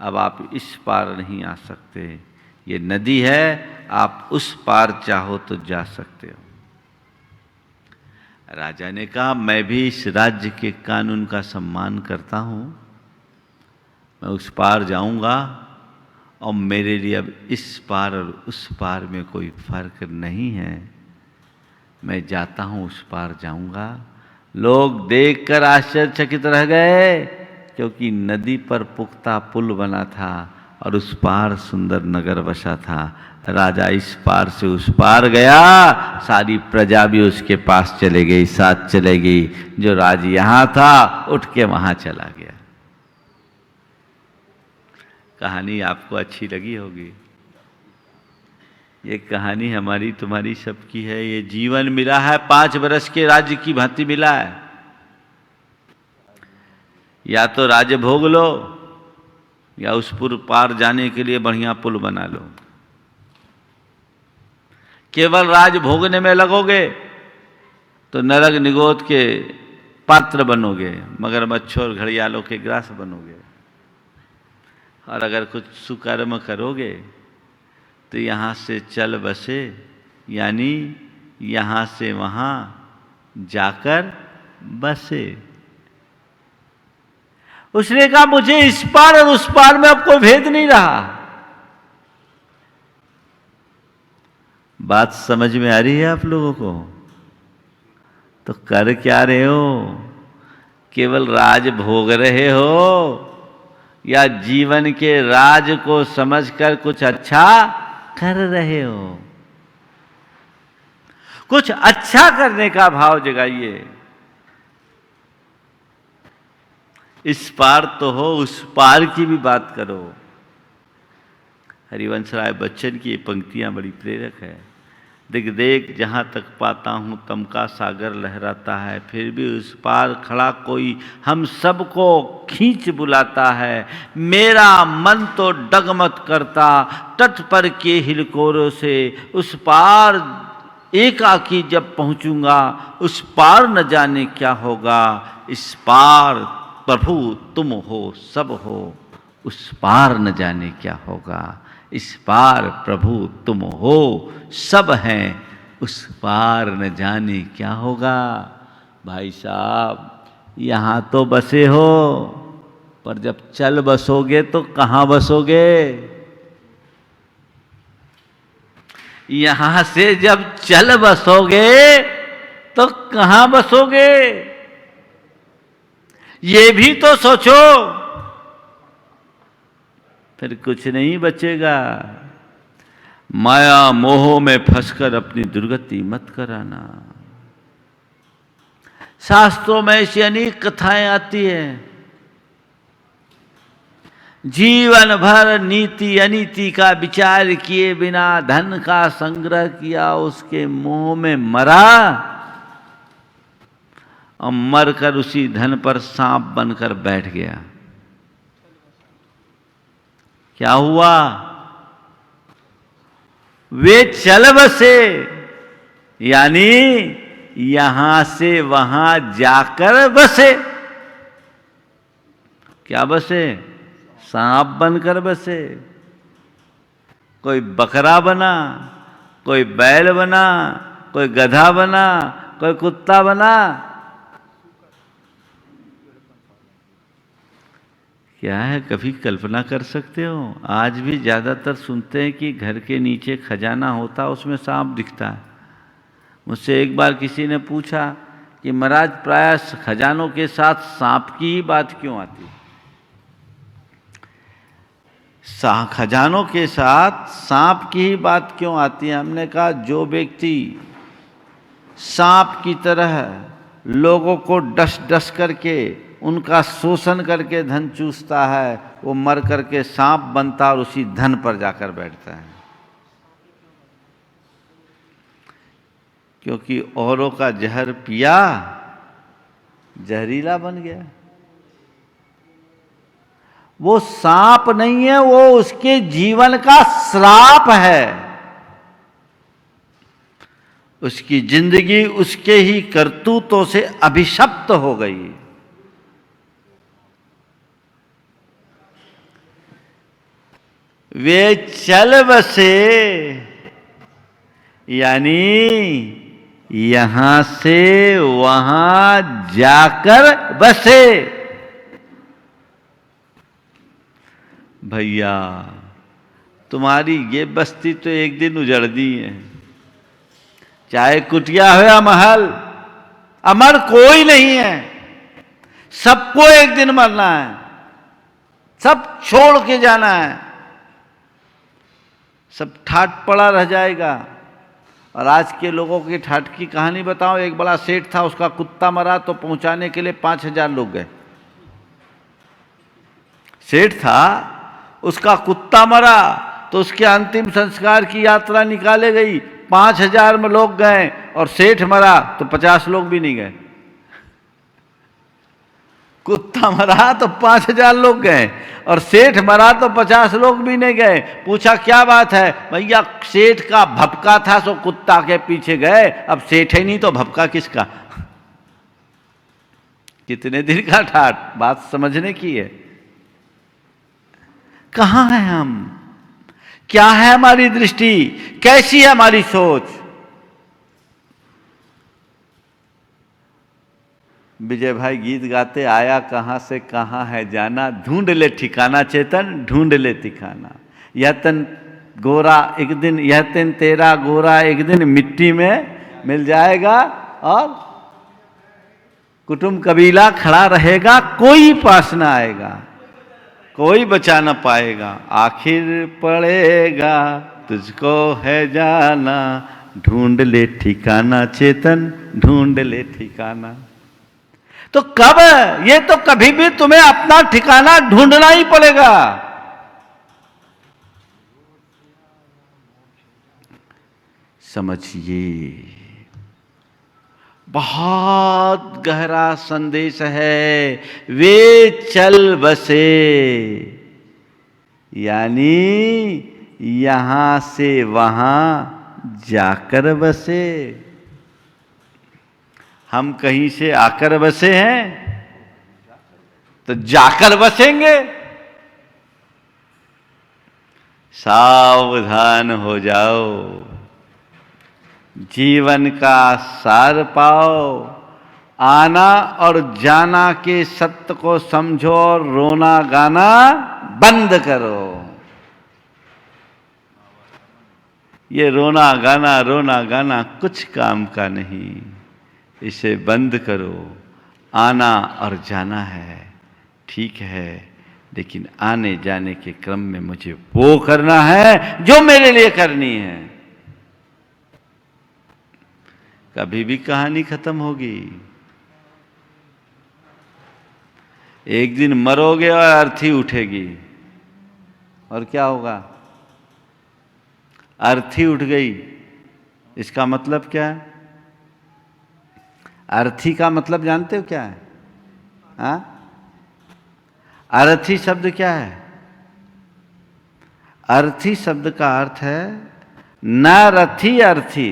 अब आप इस पार नहीं आ सकते। ये नदी है, आप उस पार चाहो तो जा सकते हो। राजा ने कहा, मैं भी इस राज्य के कानून का सम्मान करता हूँ, मैं उस पार जाऊँगा और मेरे लिए अब इस पार और उस पार में कोई फर्क नहीं है। मैं जाता हूँ, उस पार जाऊँगा, लोग देखकर आश्चर्यचकित रह गए, क्योंकि नदी पर पुख्ता पुल बना था और उस पार सुंदर नगर बसा था। राजा इस पार से उस पार गया, सारी प्रजा भी उसके पास चले गई, साथ चले गई। जो राज यहां था उठ के वहां चला गया। कहानी आपको अच्छी लगी होगी। ये कहानी हमारी तुम्हारी सबकी है। ये जीवन मिला है 5 वर्ष के राज्य की भांति मिला है। या तो राज्य भोग लो, या उस पुल पार जाने के लिए बढ़िया पुल बना लो। केवल राज भोगने में लगोगे तो नरक निगोद के पात्र बनोगे, मगरमच्छों और घड़ियालों के ग्रास बनोगे। और अगर कुछ सुकर्म करोगे तो यहाँ से चल बसे, यानी यहाँ से वहाँ जाकर बसे। उसने कहा मुझे इस पार और उस पार में अब कोई भेद नहीं रहा। बात समझ में आ रही है आप लोगों को? तो कर क्या रहे हो? केवल राज भोग रहे हो, या जीवन के राज को समझकर कुछ अच्छा कर रहे हो? कुछ अच्छा करने का भाव जगाइए। इस पार तो हो, उस पार की भी बात करो। हरिवंश राय बच्चन की ये पंक्तियां बड़ी प्रेरक है। दिख देख जहाँ तक पाता हूँ तम का सागर लहराता है, फिर भी उस पार खड़ा कोई हम सबको खींच बुलाता है। मेरा मन तो डगमग करता तट पर के हिलकोरों से, उस पार एकाकी जब पहुँचूंगा उस पार न जाने क्या होगा। इस पार प्रभु तुम हो सब हो, उस पार न जाने क्या होगा। इस पार प्रभु तुम हो सब हैं, उस पार न जाने क्या होगा। भाई साहब यहाँ तो बसे हो, पर जब चल बसोगे तो कहाँ बसोगे? यहाँ से जब चल बसोगे तो कहाँ बसोगे? ये भी तो सोचो। फिर कुछ नहीं बचेगा। माया मोह में फंसकर अपनी दुर्गति मत कराना। शास्त्रों में ऐसी अनेक कथाएं आती हैं। जीवन भर नीति अनीति का विचार किए बिना धन का संग्रह किया, उसके मोह में मरा और मरकर उसी धन पर सांप बनकर बैठ गया। क्या हुआ? वे चल बसे, यानी यहां से वहां जाकर बसे। क्या बसे? सांप बनकर बसे। कोई बकरा बना, कोई बैल बना, कोई गधा बना, कोई कुत्ता बना। क्या है, कभी कल्पना कर सकते हो? आज भी ज़्यादातर सुनते हैं कि घर के नीचे खजाना होता, उसमें सांप दिखता है। मुझसे एक बार किसी ने पूछा कि महाराज प्रायः खजानों के साथ सांप की ही बात क्यों आती है? खजानों के साथ सांप की ही बात क्यों आती है? हमने कहा जो व्यक्ति सांप की तरह लोगों को डस डस करके उनका शोषण करके धन चूसता है, वो मर करके सांप बनता और उसी धन पर जाकर बैठता है। क्योंकि औरों का जहर पिया, जहरीला बन गया। वो सांप नहीं है, वो उसके जीवन का श्राप है। उसकी जिंदगी उसके ही करतूतों से अभिशप्त हो गई। वे चल बसे, यानी यहां से वहां जाकर बसे। भैया तुम्हारी ये बस्ती तो एक दिन उजड़ दी है। चाहे कुटिया हो या महल, अमर कोई नहीं है, सबको एक दिन मरना है, सब छोड़ के जाना है, सब ठाट पड़ा रह जाएगा। और आज के लोगों की ठाट की कहानी बताऊं, एक बड़ा सेठ था, उसका कुत्ता मरा तो पहुंचाने के लिए 5000 लोग गए। सेठ था, उसका कुत्ता मरा तो उसके अंतिम संस्कार की यात्रा निकाले गई, 5000 में लोग गए, और सेठ मरा तो 50 लोग भी नहीं गए। कुत्ता मरा तो 5000 लोग गए और सेठ मरा तो 50 लोग भी नहीं गए। पूछा क्या बात है? भैया सेठ का भपका था सो कुत्ता के पीछे गए, अब सेठ ही नहीं तो भपका किसका? कितने दिन का ठाट, बात समझने की है। कहां है हम? क्या है हमारी दृष्टि? कैसी है हमारी सोच? विजय भाई गीत गाते, आया कहां से कहां है जाना, ढूंढ ले ठिकाना चेतन, ढूंढ ले ठिकाना। यह तन गोरा एक दिन, यह तन तेरा गोरा एक दिन मिट्टी में मिल जाएगा, और कुटुंब कबीला खड़ा रहेगा, कोई पास ना आएगा, कोई बचा ना पाएगा। आखिर पड़ेगा तुझको है जाना, ढूंढ ले ठिकाना चेतन, ढूंढ ले ठिकाना। तो कब? ये तो कभी भी तुम्हें अपना ठिकाना ढूंढना ही पड़ेगा। समझिए, बहुत गहरा संदेश है। वे चल बसे, यानी यहां से वहां जाकर बसे। हम कहीं से आकर बसे हैं तो जाकर बसेंगे। सावधान हो जाओ, जीवन का सार पाओ, आना और जाना के सत्य को समझो और रोना गाना बंद करो। ये रोना गाना कुछ काम का नहीं, इसे बंद करो। आना और जाना है, ठीक है, लेकिन आने जाने के क्रम में मुझे वो करना है जो मेरे लिए करनी है। कभी भी कहानी खत्म होगी। एक दिन मरोगे और अर्थी उठेगी, और क्या होगा? अर्थी उठ गई, इसका मतलब क्या है? अर्थी का मतलब जानते हो क्या है? हाँ? अर्थी शब्द क्या है? अर्थी शब्द का अर्थ है न रथी अर्थी।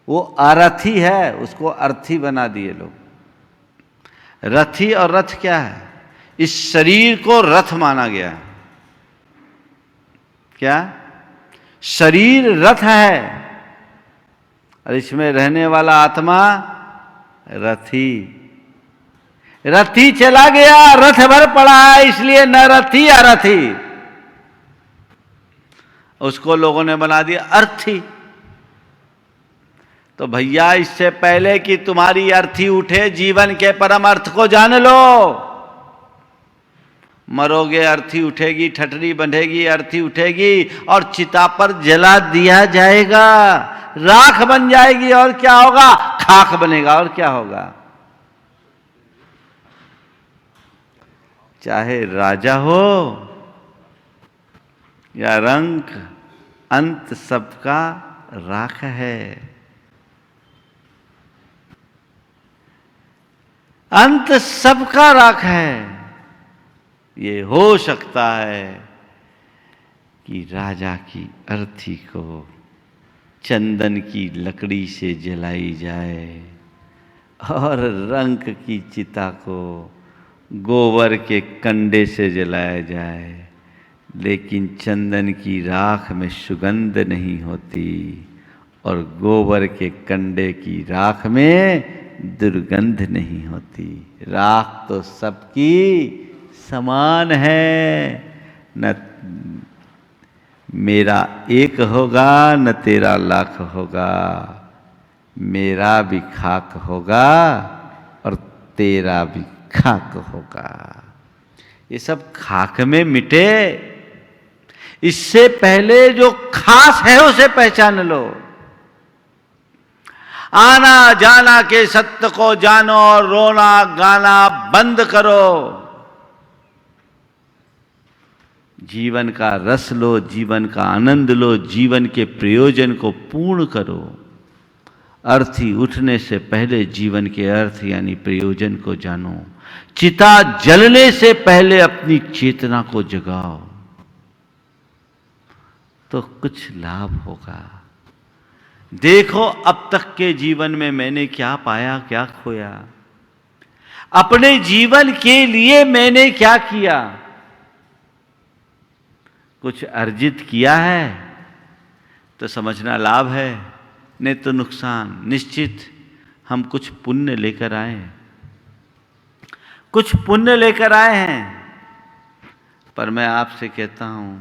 वो अरथी है, उसको अर्थी बना दिए लोग। रथी और रथ क्या है? इस शरीर को रथ माना गया। क्या? शरीर रथ है और इसमें रहने वाला आत्मा रथी। रथी चला गया, रथ भर पड़ा है, इसलिए न रथी अरथी। उसको लोगों ने बना दिया अर्थी। तो भैया, इससे पहले कि तुम्हारी अर्थी उठे, जीवन के परम अर्थ को जान लो। मरोगे, अर्थी उठेगी, ठठरी बंधेगी, अर्थी उठेगी और चिता पर जला दिया जाएगा, राख बन जाएगी। और क्या होगा? खाक बनेगा। और क्या होगा? चाहे राजा हो या रंक, अंत सबका राख है। अंत सबका राख है। ये हो सकता है कि राजा की अर्थी को चंदन की लकड़ी से जलाई जाए और रंक की चिता को गोबर के कंडे से जलाया जाए, लेकिन चंदन की राख में सुगंध नहीं होती और गोबर के कंडे की राख में दुर्गंध नहीं होती। राख तो सबकी समान है। न मेरा एक होगा, न तेरा लाख होगा। मेरा भी खाक होगा और तेरा भी खाक होगा। ये सब खाक में मिटे। इससे पहले जो खास है उसे पहचान लो। आना जाना के सत्य को जानो और रोना गाना बंद करो। जीवन का रस लो, जीवन का आनंद लो, जीवन के प्रयोजन को पूर्ण करो। अर्थी उठने से पहले जीवन के अर्थ यानी प्रयोजन को जानो। चिता जलने से पहले अपनी चेतना को जगाओ, तो कुछ लाभ होगा। देखो अब तक के जीवन में मैंने क्या पाया, क्या खोया। अपने जीवन के लिए मैंने क्या किया। कुछ अर्जित किया है तो समझना लाभ है, नहीं तो नुकसान। निश्चित हम कुछ पुण्य लेकर आए, कुछ पुण्य लेकर आए हैं, पर मैं आपसे कहता हूं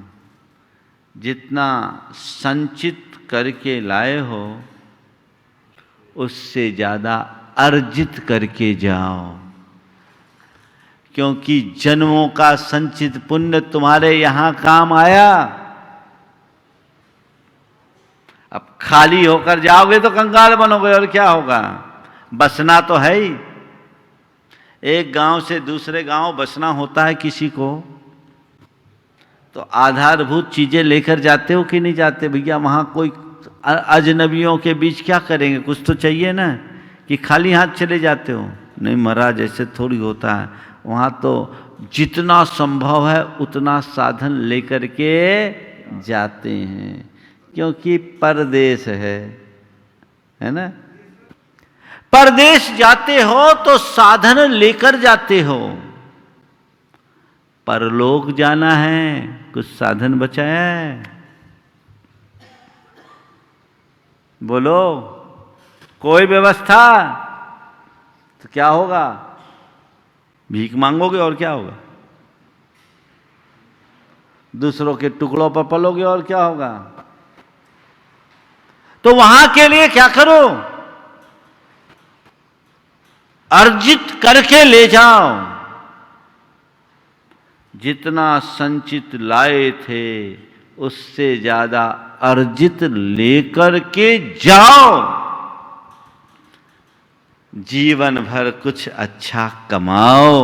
जितना संचित करके लाए हो उससे ज्यादा अर्जित करके जाओ, क्योंकि जन्मों का संचित पुण्य तुम्हारे यहां काम आया। अब खाली होकर जाओगे तो कंगाल बनोगे और क्या होगा। बसना तो है ही। एक गांव से दूसरे गांव बसना होता है किसी को, तो आधारभूत चीजें लेकर जाते हो कि नहीं जाते। भैया वहां कोई अजनबियों के बीच क्या करेंगे, कुछ तो चाहिए ना, कि खाली हाथ चले जाते हो। नहीं महाराज, ऐसे थोड़ी होता है। वहां तो जितना संभव है उतना साधन लेकर के जाते हैं, क्योंकि परदेश है ना। परदेश जाते हो तो साधन लेकर जाते हो। परलोक जाना है, कुछ साधन बचाया है। बोलो, कोई व्यवस्था तो क्या होगा। भीख मांगोगे और क्या होगा। दूसरों के टुकड़ों पर पलोगे और क्या होगा। तो वहां के लिए क्या करो, अर्जित करके ले जाओ। जितना संचित लाए थे उससे ज्यादा अर्जित लेकर के जाओ। जीवन भर कुछ अच्छा कमाओ,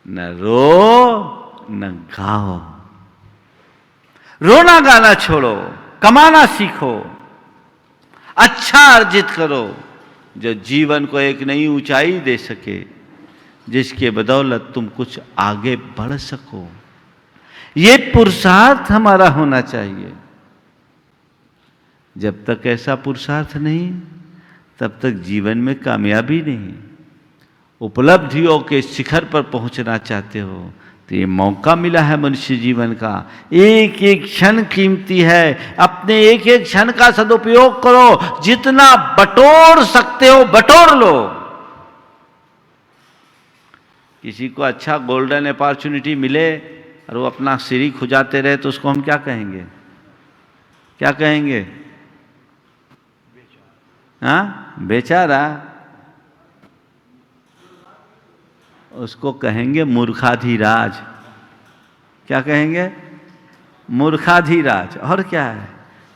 न रो न गाओ। रोना गाना छोड़ो, कमाना सीखो, अच्छा अर्जित करो, जो जीवन को एक नई ऊंचाई दे सके, जिसके बदौलत तुम कुछ आगे बढ़ सको। ये पुरुषार्थ हमारा होना चाहिए। जब तक ऐसा पुरुषार्थ नहीं, तब तक जीवन में कामयाबी नहीं। उपलब्धियों के शिखर पर पहुंचना चाहते हो तो ये मौका मिला है मनुष्य जीवन का। एक एक क्षण कीमती है, अपने एक एक क्षण का सदुपयोग करो। जितना बटोर सकते हो बटोर लो। किसी को अच्छा गोल्डन अपॉर्चुनिटी मिले और वो अपना सिर ही खुजाते रहे तो उसको हम क्या कहेंगे, क्या कहेंगे। हाँ, बेचारा। उसको कहेंगे मूर्खाधिराज। क्या कहेंगे, मूर्खाधिराज। और क्या है,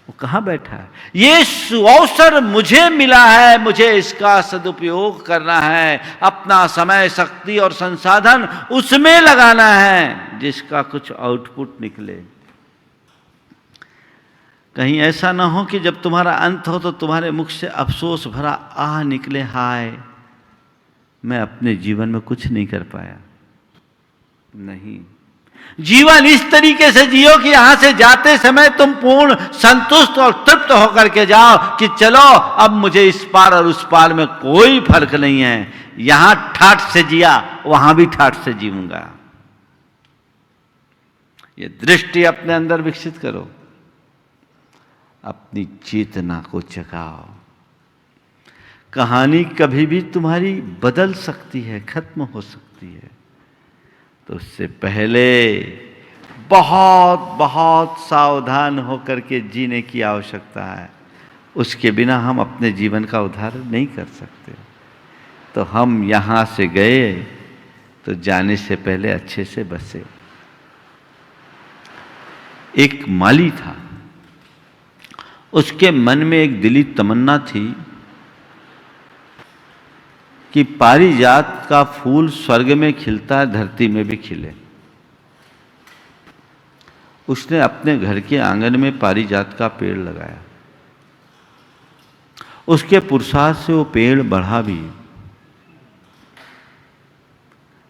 वो कहाँ बैठा है। ये सुअवसर मुझे मिला है, मुझे इसका सदुपयोग करना है। अपना समय, शक्ति और संसाधन उसमें लगाना है जिसका कुछ आउटपुट निकले। कहीं ऐसा ना हो कि जब तुम्हारा अंत हो तो तुम्हारे मुख से अफसोस भरा आह निकले, हाय मैं अपने जीवन में कुछ नहीं कर पाया। नहीं, जीवन इस तरीके से जियो कि यहां से जाते समय तुम पूर्ण संतुष्ट और तृप्त होकर के जाओ कि चलो अब मुझे इस पार और उस पार में कोई फर्क नहीं है। यहां ठाठ से जिया, वहां भी ठाठ से जीऊंगा। ये दृष्टि अपने अंदर विकसित करो, अपनी चेतना को जगाओ। कहानी कभी भी तुम्हारी बदल सकती है, खत्म हो सकती है। तो उससे पहले बहुत बहुत सावधान होकर के जीने की आवश्यकता है। उसके बिना हम अपने जीवन का उद्धार नहीं कर सकते। तो हम यहाँ से गए तो जाने से पहले अच्छे से बसे। एक माली था, उसके मन में एक दिली तमन्ना थी कि पारिजात का फूल स्वर्ग में खिलता है, धरती में भी खिले। उसने अपने घर के आंगन में पारिजात का पेड़ लगाया। उसके पुरुषार्थ से वो पेड़ बढ़ा भी,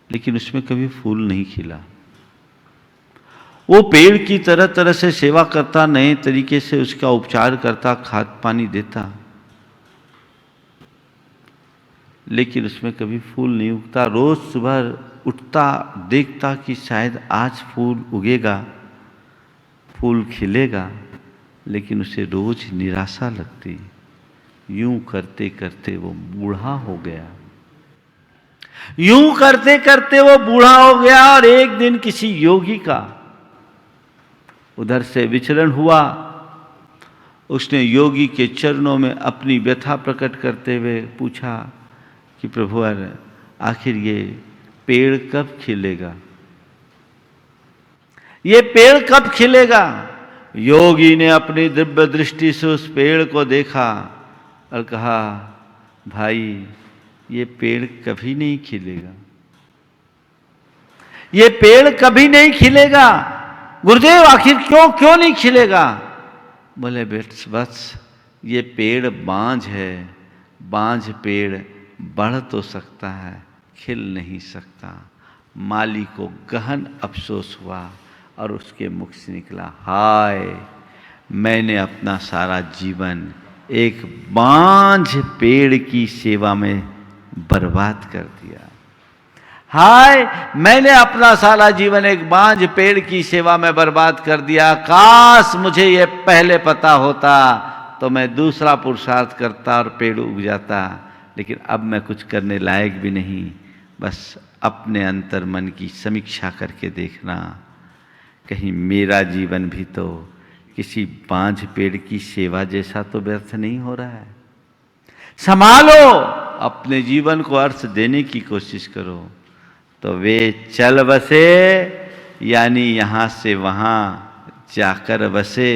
लेकिन उसमें कभी फूल नहीं खिला। वो पेड़ की तरह तरह से सेवा करता, नए तरीके से उसका उपचार करता, खाद पानी देता, लेकिन उसमें कभी फूल नहीं उगता। रोज सुबह उठता, देखता कि शायद आज फूल उगेगा, फूल खिलेगा, लेकिन उसे रोज निराशा लगती। यूं करते करते वो बूढ़ा हो गया। यूं करते करते वो बूढ़ा हो गया और एक दिन किसी योगी का उधर से विचरण हुआ। उसने योगी के चरणों में अपनी व्यथा प्रकट करते हुए पूछा कि प्रभुवर, आखिर ये पेड़ कब खिलेगा? ये पेड़ कब खिलेगा? योगी ने अपनी दिव्य दृष्टि से उस पेड़ को देखा और कहा, भाई ये पेड़ कभी नहीं खिलेगा, ये पेड़ कभी नहीं खिलेगा। गुरुदेव आखिर क्यों नहीं खिलेगा? बोले बस ये पेड़ बांझ है, बांझ पेड़ बढ़ तो सकता है, खिल नहीं सकता। माली को गहन अफसोस हुआ और उसके मुख से निकला, हाय मैंने अपना सारा जीवन एक बांझ पेड़ की सेवा में बर्बाद कर दिया। हाय मैंने अपना सारा जीवन एक बांझ पेड़ की सेवा में बर्बाद कर दिया। काश मुझे ये पहले पता होता तो मैं दूसरा पुरुषार्थ करता और पेड़ उग जाता, लेकिन अब मैं कुछ करने लायक भी नहीं। बस अपने अंतर मन की समीक्षा करके देखना, कहीं मेरा जीवन भी तो किसी बांझ पेड़ की सेवा जैसा तो व्यर्थ नहीं हो रहा है। संभालो, अपने जीवन को अर्थ देने की कोशिश करो। तो वे चल बसे, यानी यहाँ से वहाँ जाकर बसे।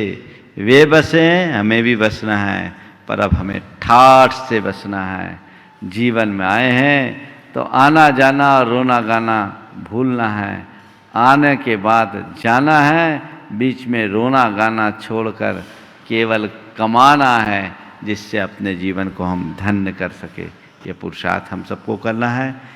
वे बसे, हमें भी बसना है, पर अब हमें ठाठ से बसना है। जीवन में आए हैं तो आना जाना और रोना गाना भूलना है। आने के बाद जाना है, बीच में रोना गाना छोड़कर केवल कमाना है, जिससे अपने जीवन को हम धन्य कर सके। ये पुरुषार्थ हम सबको करना है।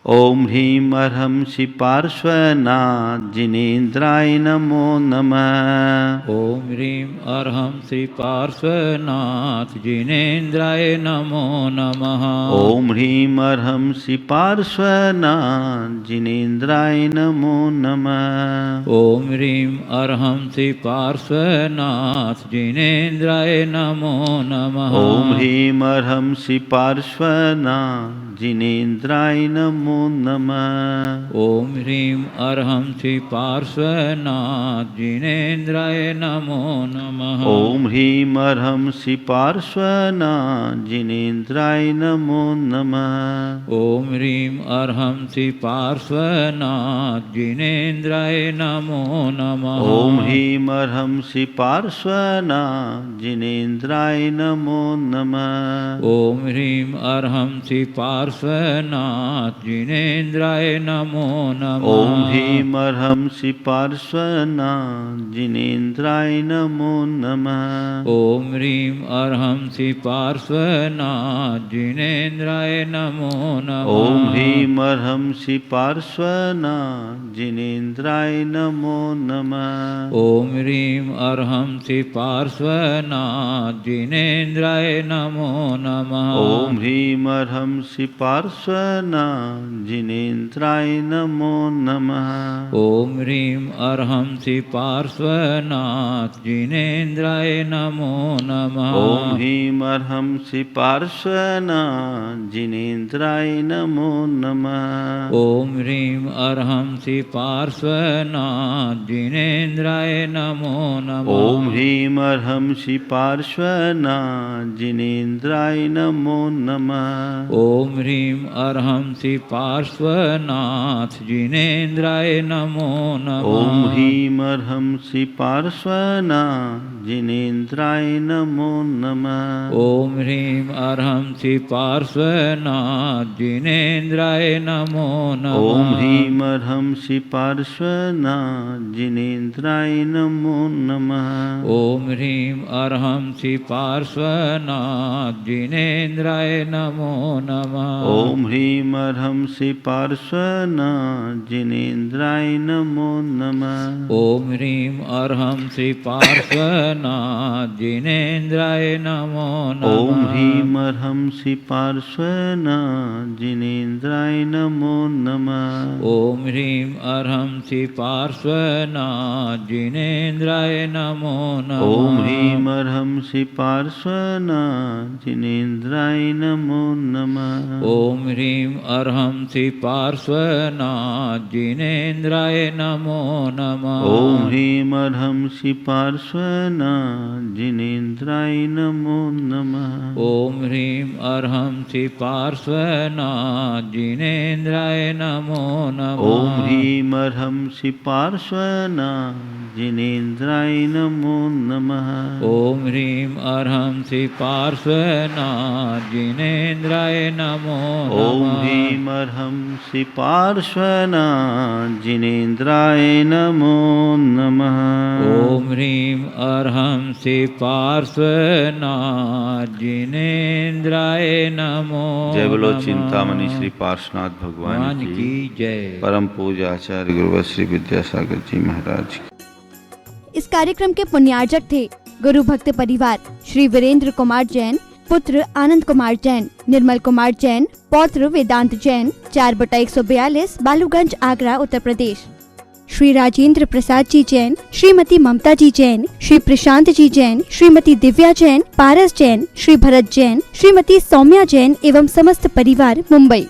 ओम ह्रीं अर्हं श्री पार्श्वनाथ जिनेन्द्राय नमो नमः। ओम ह्रीं अर्हं श्री पार्श्वनाथ जिनेन्द्राय नमो नमः। ओम ह्रीं अर्हं श्री पार्श्वनाथ जिनेन्द्राय नमो नमः। ओम ह्रीं अर्हं श्री पार्श्वनाथ जिनेन्द्राय नमो नमः। ओम ह्रीं अर्हं श्री पार्श्वनाथ जिनेन्द्राय नमो नमः। ओम ह्रीं अर्हं श्री पार्श्वनाथ जिनेन्द्राय नमो नमः। ओम ह्रीं अर्हं श्री पार्श्वनाथ जिनेन्द्राय नमो नमः। ओम ह्रीं अर्हं श्री पार्श्वनाथ जिनेन्द्राय नमो नमः। ओम ह्रीं अर्हं श्री पार्श्वनाथ जिनेन्द्राय नमो नमः। ओम ह्रीं अर्हं श्री पार्श्वनाथ जिनेन्द्राय नमो नमः। ओम ह्रीं अर्हं श्री पार्श्वनाथ जिनेन्द्राय नमो नमः। ओम ह्रीं अर्हं श्री पार्श्वनाथ जिनेन्द्राय नमो नमः। ओम ह्रीं अर्हं श्री पार्श्वनाथ जिनेन्द्राय नमो नमः। ओम ह्रीं अर्हं श्री पार्श्वनाथ जिनेन्द्राय नमो नमः। ओम ह्रीं अर्हं श्री पार्श्वनाथ जिनेन्द्राय नमो नमः। ओम ह्रीं अर्हं श्री पार्श्वनाथ जिनेन्द्राय नमो नमः। ओम ह्रीं अर्हं श्री पार्श्वनाथ जिनेन्द्राय नमो नमः। ओम ह्रीं अर्हं श्री पार्श्वनाथ जिनेन्द्राय नमो नमः। ओम ह्रीं अर्हं श्री पार्श्वनाथ जिनेन्द्राय नमो नमः। ओम ह्रीं अर्हं श्री पार्श्वनाथ जिनेन्द्राय नमो नमः। ओम ह्रीं अर्हं श्री पार्श्वनाथ जिनेन्द्राय नमो नमः। ओम ह्रीं अर्हं श्री पार्श्वनाथ जिनेन्द्राय नमो नमः। ओम ह्रीं अर्हं श्री पार्श्वनाथ जिनेन्द्राय नमो नमः। ओम ह्रीं अर्हं श्री पार्श्वनाथ जिनेन्द्राय नमो नमः। ओम ह्रीं अर्हं श्री पार्श्वनाथ जिनेन्द्राय नमो नमः। ओम ह्रीं अर्हं श्री पार्श्वनाथ जिनेन्द्राय नमो नमः। ओम ह्रीं अर्हं श्री पार्श्वनाथ जिनेन्द्राय नमो नमः। ओम ह्रीं अर्हं श्री पार्श्वनाथ जिनेन्द्राय नमो नमः। ओम ह्रीं अर्हं श्री पार्श्वनाथ जिनेन्द्राय नमो नमः। ओम ह्रीं अर्हं श्री पार्श्वनाथ जिनेन्द्राय नमो नमः। ओम ह्रीं अर्हं श्री पार्श्वनाथ जिनेन्द्राय नमो नमः। ओम ह्रीं अर्हं श्री पार्श्वनाथ जिनेन्द्राय नमो नमः। ओम ह्रीं अर्हं श्री पार्श्वनाथ जिनेन्द्राय नमो नमः। ओम ह्रीं अर्हं श्री पार्श्वनाथ जिनेन्द्राय नमो नमः। ओम ह्रीं अर्हं श्री पार्श्वनाथ जिनेन्द्राय नमो नमः। ओम ह्रीं अर्हं श्री पार्श्वनाथ जिनेन्द्राय नमो जय बोलो नमः। चिंतामणि श्री पार्श्वनाथ भगवान की जय। परम पूज्य आचार्य गुरुवर श्री विद्यासागर जी महाराज की। इस कार्यक्रम के पुण्यार्जक थे गुरु भक्त परिवार श्री वीरेंद्र कुमार जैन, पुत्र आनंद कुमार जैन, निर्मल कुमार जैन, पौत्र वेदांत जैन, 4/142 बालूगंज आगरा उत्तर प्रदेश। श्री राजेंद्र प्रसाद जी जैन, श्रीमती ममता जी जैन, श्री प्रशांत जी जैन, श्रीमती दिव्या जैन, पारस जैन, श्री भरत जैन, श्रीमती सौम्या जैन एवं समस्त परिवार मुंबई।